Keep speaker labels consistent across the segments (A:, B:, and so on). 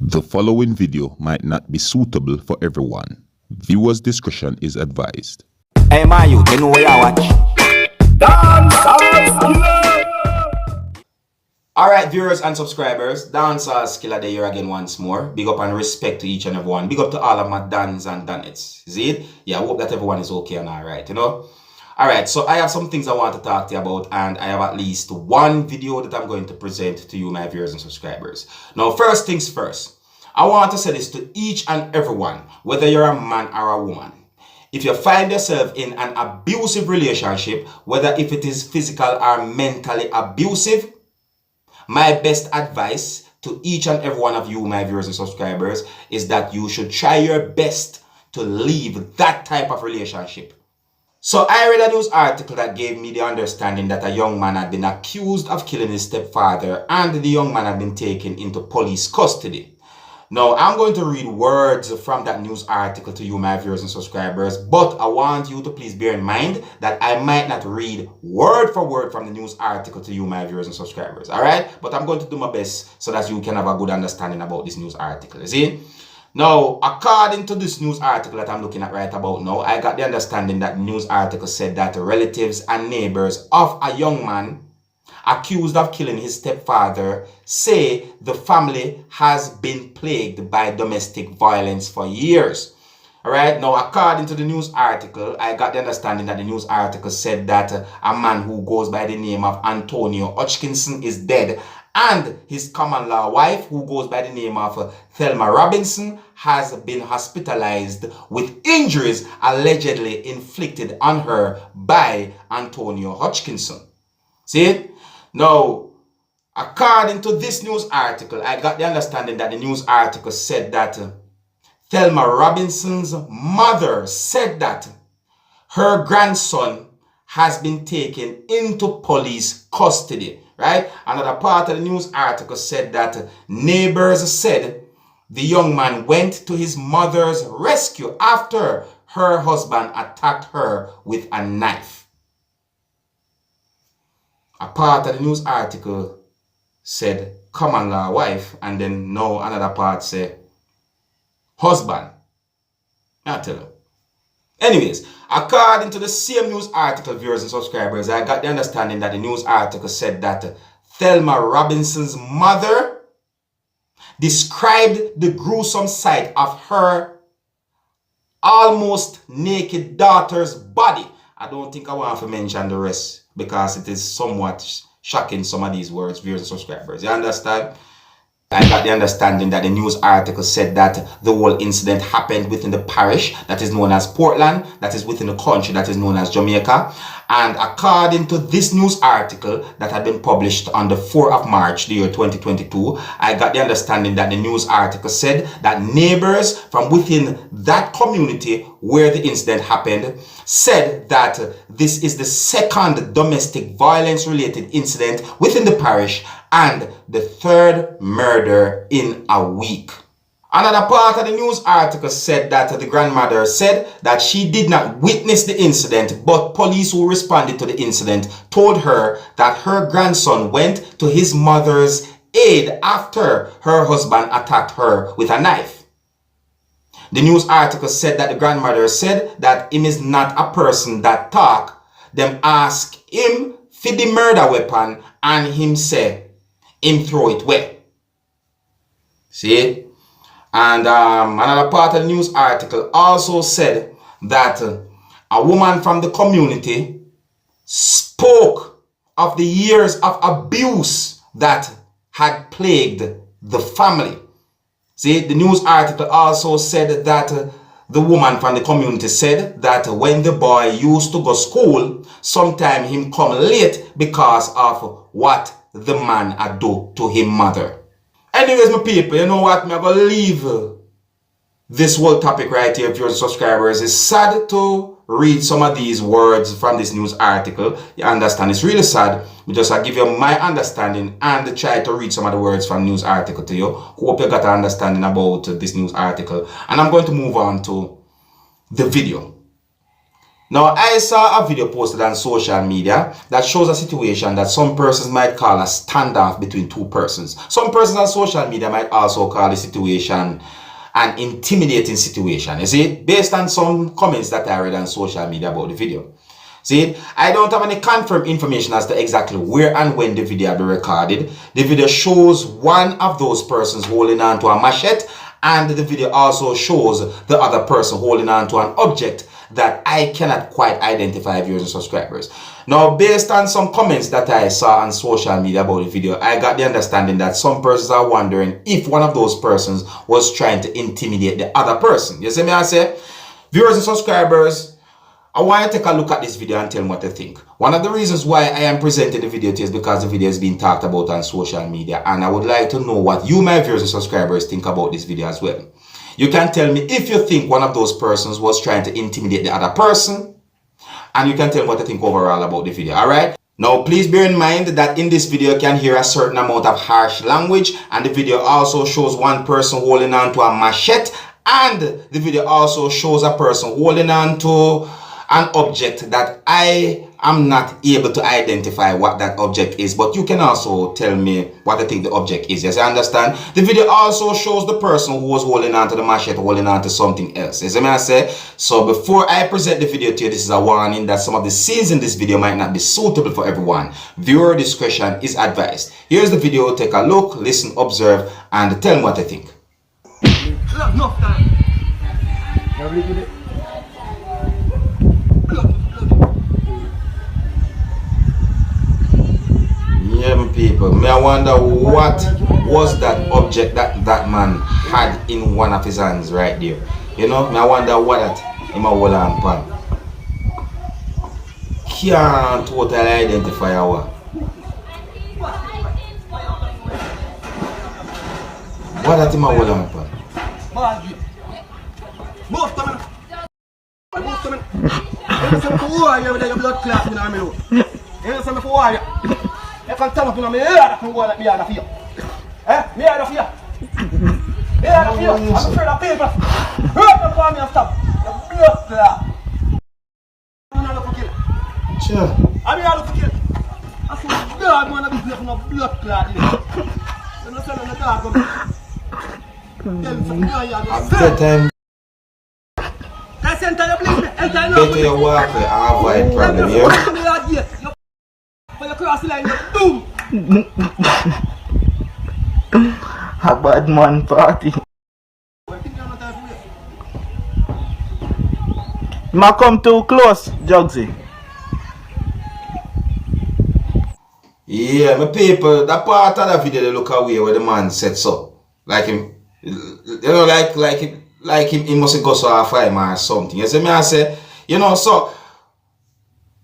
A: The following video might not be suitable for everyone. Viewers' discretion is advised.
B: Hey, my youth, you know where I watch? Dancehall Skilla! Alright, viewers and subscribers, Dancehall Skilla there here again once more. Big up and respect to each and everyone. Big up to all of my Dans and Danettes. See it? Yeah, I hope that everyone is okay and alright, you know? Alright, so I have some things I want to talk to you about, and I have at least one video that I'm going to present to you, my viewers and subscribers. Now, first things first, I want to say this to each and everyone, whether you're a man or a woman. If you find yourself in an abusive relationship, whether if it is physical or mentally abusive, my best advice to each and every one of you, my viewers and subscribers, is that you should try your best to leave that type of relationship. So I read a news article that gave me the understanding that a young man had been accused of killing his stepfather, and the young man had been taken into police custody. Now, I'm going to read words from that news article to you, my viewers and subscribers, but I want you to please bear in mind that I might not read word for word from the news article to you, my viewers and subscribers, alright? But I'm going to do my best so that you can have a good understanding about this news article, you see? Now, according to this news article that I'm looking at right about now, I got the understanding that the news article said that relatives and neighbors of a young man accused of killing his stepfather say the family has been plagued by domestic violence for years. Alright, now according to the news article, I got the understanding that the news article said that a man who goes by the name of Antonio Hutchinson is dead, and his common law wife, who goes by the name of Thelma Robinson, has been hospitalized with injuries allegedly inflicted on her by Antonio Hutchinson. See it? Now, according to this news article, I got the understanding that the news article said that Thelma Robinson's mother said that her grandson has been taken into police custody. Right? Another part of the news article said that neighbors said the young man went to his mother's rescue after her husband attacked her with a knife. A part of the news article said common law wife, and then now another part said husband. I tell you. Anyways, according to the same news article, viewers and subscribers, I got the understanding that the news article said that Thelma Robinson's mother described the gruesome sight of her almost naked daughter's body. I don't think I want to mention the rest because it is somewhat shocking, some of these words, viewers and subscribers. You understand? I got the understanding that the news article said that the whole incident happened within the parish that is known as Portland, that is within the country that is known as Jamaica. And according to this news article that had been published on the 4th of March, the year 2022, I got the understanding that the news article said that neighbors from within that community where the incident happened said that this is the second domestic violence related incident within the parish and the third murder in a week. Another part of the news article said that the grandmother said that she did not witness the incident, but police who responded to the incident told her that her grandson went to his mother's aid after her husband attacked her with a knife. The news article said that the grandmother said that him is not a person that talk. Them ask him for the murder weapon and him say him throw it away. See? And another part of the news article also said that a woman from the community spoke of the years of abuse that had plagued the family. See, the news article also said that the woman from the community said that when the boy used to go school, sometime him come late because of what the man had do to his mother. Anyways, my people, you know what? I'm going to leave this whole topic right here, viewers and subscribers. It's sad to read some of these words from this news article. You understand? It's really sad. But just I give you my understanding and try to read some of the words from the news article to you. Hope you got an understanding about this news article. And I'm going to move on to the video. Now, I saw a video posted on social media that shows a situation that some persons might call a standoff between two persons. Some persons on social media might also call the situation an intimidating situation. You see, based on some comments that I read on social media about the video. See, I don't have any confirmed information as to exactly where and when the video will be recorded. The video shows one of those persons holding on to a machete, and the video also shows the other person holding on to an object that I cannot quite identify, viewers and subscribers. Now, based on some comments that I saw on social media about the video, I got the understanding that some persons are wondering if one of those persons was trying to intimidate the other person. You see me, I say? Viewers and subscribers, I want to take a look at this video and tell me what you think. One of the reasons why I am presenting the video to you is because the video is being talked about on social media, and I would like to know what you, my viewers and subscribers, think about this video as well. You can tell me if you think one of those persons was trying to intimidate the other person, and you can tell me what you think overall about the video, alright? Now, please bear in mind that in this video you can hear a certain amount of harsh language, and the video also shows one person holding on to a machete, and the video also shows a person holding on to an object that I am not able to identify what that object is, but you can also tell me what I think the object is. Yes, I understand. The video also shows the person who was holding on to the machete holding on to something else. Yes, I say. So before I present the video to you, this is a warning that some of the scenes in this video might not be suitable for everyone. Viewer discretion is advised. Here's the video. Take a look, listen, observe, and tell me what you think. Yeah, people, may I wonder what was that object that that man had in one of his hands right there. You know, may I wonder what that him a hold on pan. Can't totally identify our. What that him a hold on pan.
C: Jag kan ta mig på mig öra för att jag är fia. Me är fia. Me är fia. I'm afraid of people. Hör på mig och stopp. Jag blötla. Jag är för kill.
B: Sure.
C: Jag är för kill. Alltså, jag måste bli för något blötla. Jag måste säga något där.
B: Time.
C: Kan senta jag blir.
B: Better you walk and avoid problem here.
D: A bad man party. Ma come too close, Jugsy.
B: Yeah, my people, that part of the video they look away where the man said so. Like him, you know, like him, he must go so a fight or something. You see me, I say, you know, so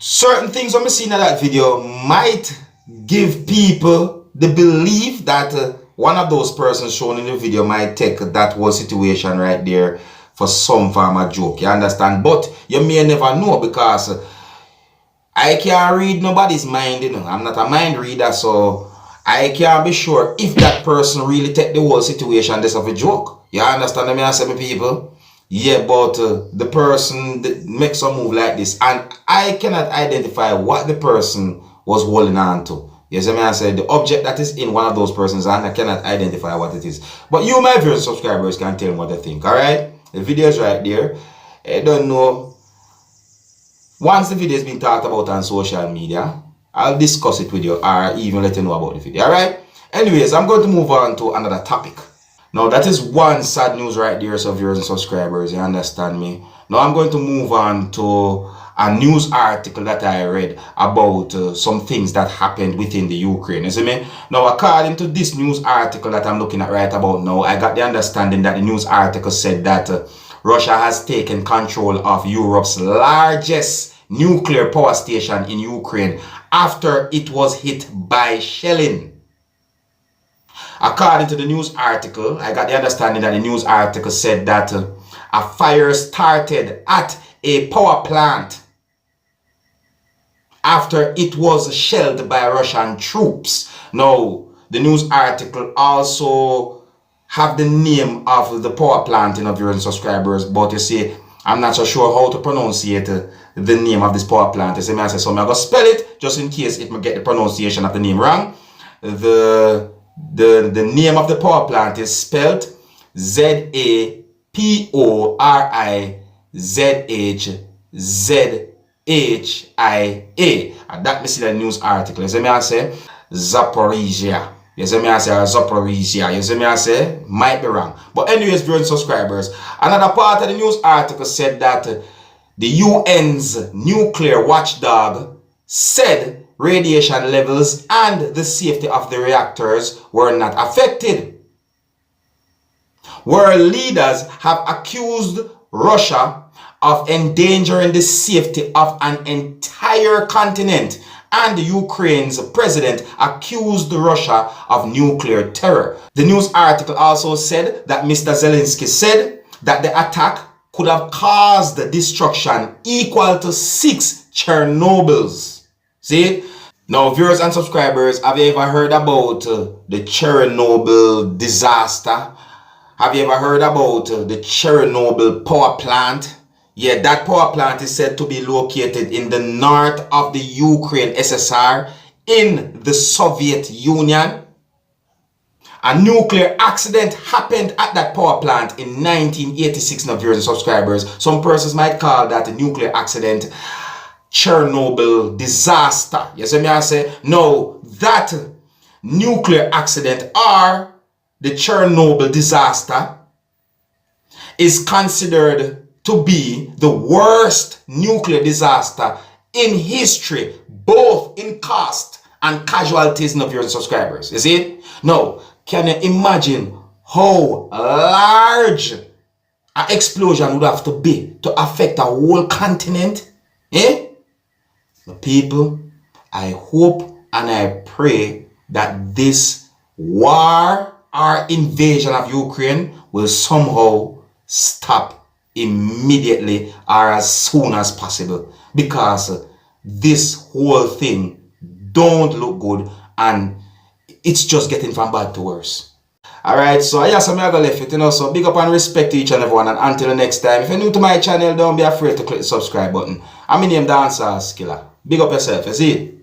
B: certain things when I see in that video might give people the belief that one of those persons shown in the video might take that whole situation right there for some form of joke. You understand? But you may never know because I can't read nobody's mind, you know. I'm not a mind reader, so I can't be sure if that person really take the whole situation just of a joke. You understand what I say, my people? Yeah, but the person makes a move like this, and I cannot identify what the person was holding on to. Yes, I said the object that is in one of those persons, and I cannot identify what it is. But you, my viewers and subscribers, can tell me what they think. Alright? The video is right there. I don't know. Once the video has been talked about on social media, I'll discuss it with you or even let you know about the video. Alright? Anyways, I'm going to move on to another topic. Now, that is one sad news right there, so viewers and subscribers, you understand me? Now, I'm going to move on to a news article that I read about some things that happened within the Ukraine, you see me? Now, according to this news article that I'm looking at right about now, I got the understanding that the news article said that Russia has taken control of Europe's largest nuclear power station in Ukraine after it was hit by shelling. According to the news article, I got the understanding that the news article said that a fire started at a power plant after it was shelled by Russian troops. Now, the news article also have the name of the power plant, you know, viewers and subscribers, but you see, I'm not so sure how to pronunciate the name of this power plant. You see me, I say, so I'm going to spell it just in case if I get the pronunciation of the name wrong. The name of the power plant is spelled Zaporizhia. And that me see the news article. You see me, I say Zaporizhia. You see me, I say Zaporizhia. You see me, I say might be wrong. But anyways, viewers and subscribers, another part of the news article said that the UN's nuclear watchdog said radiation levels and the safety of the reactors were not affected. World leaders have accused Russia of endangering the safety of an entire continent, and Ukraine's president accused Russia of nuclear terror. The news article also said that Mr. Zelensky said that the attack could have caused destruction equal to 6 Chernobyls. See? Now, viewers and subscribers, have you ever heard about the Chernobyl disaster? Have you ever heard about the Chernobyl power plant? Yeah, that power plant is said to be located in the north of the Ukraine SSR in the Soviet Union. A nuclear accident happened at that power plant in 1986, now viewers and subscribers. Some persons might call that a nuclear accident Chernobyl disaster. You see me, I say, no, that nuclear accident or the Chernobyl disaster is considered to be the worst nuclear disaster in history, both in cost and casualties, now viewers and subscribers. You see? Now, can you imagine how large an explosion would have to be to affect a whole continent? Eh? The people, I hope and I pray that this war or invasion of Ukraine will somehow stop immediately or as soon as possible, because this whole thing don't look good and it's just getting from bad to worse. Alright, so yes, I'm gonna leave it, so big up and respect to each and everyone, and until the next time, if you're new to my channel, don't be afraid to click the subscribe button. I'm in name Dancehall Skilla. Big up yourself, you see?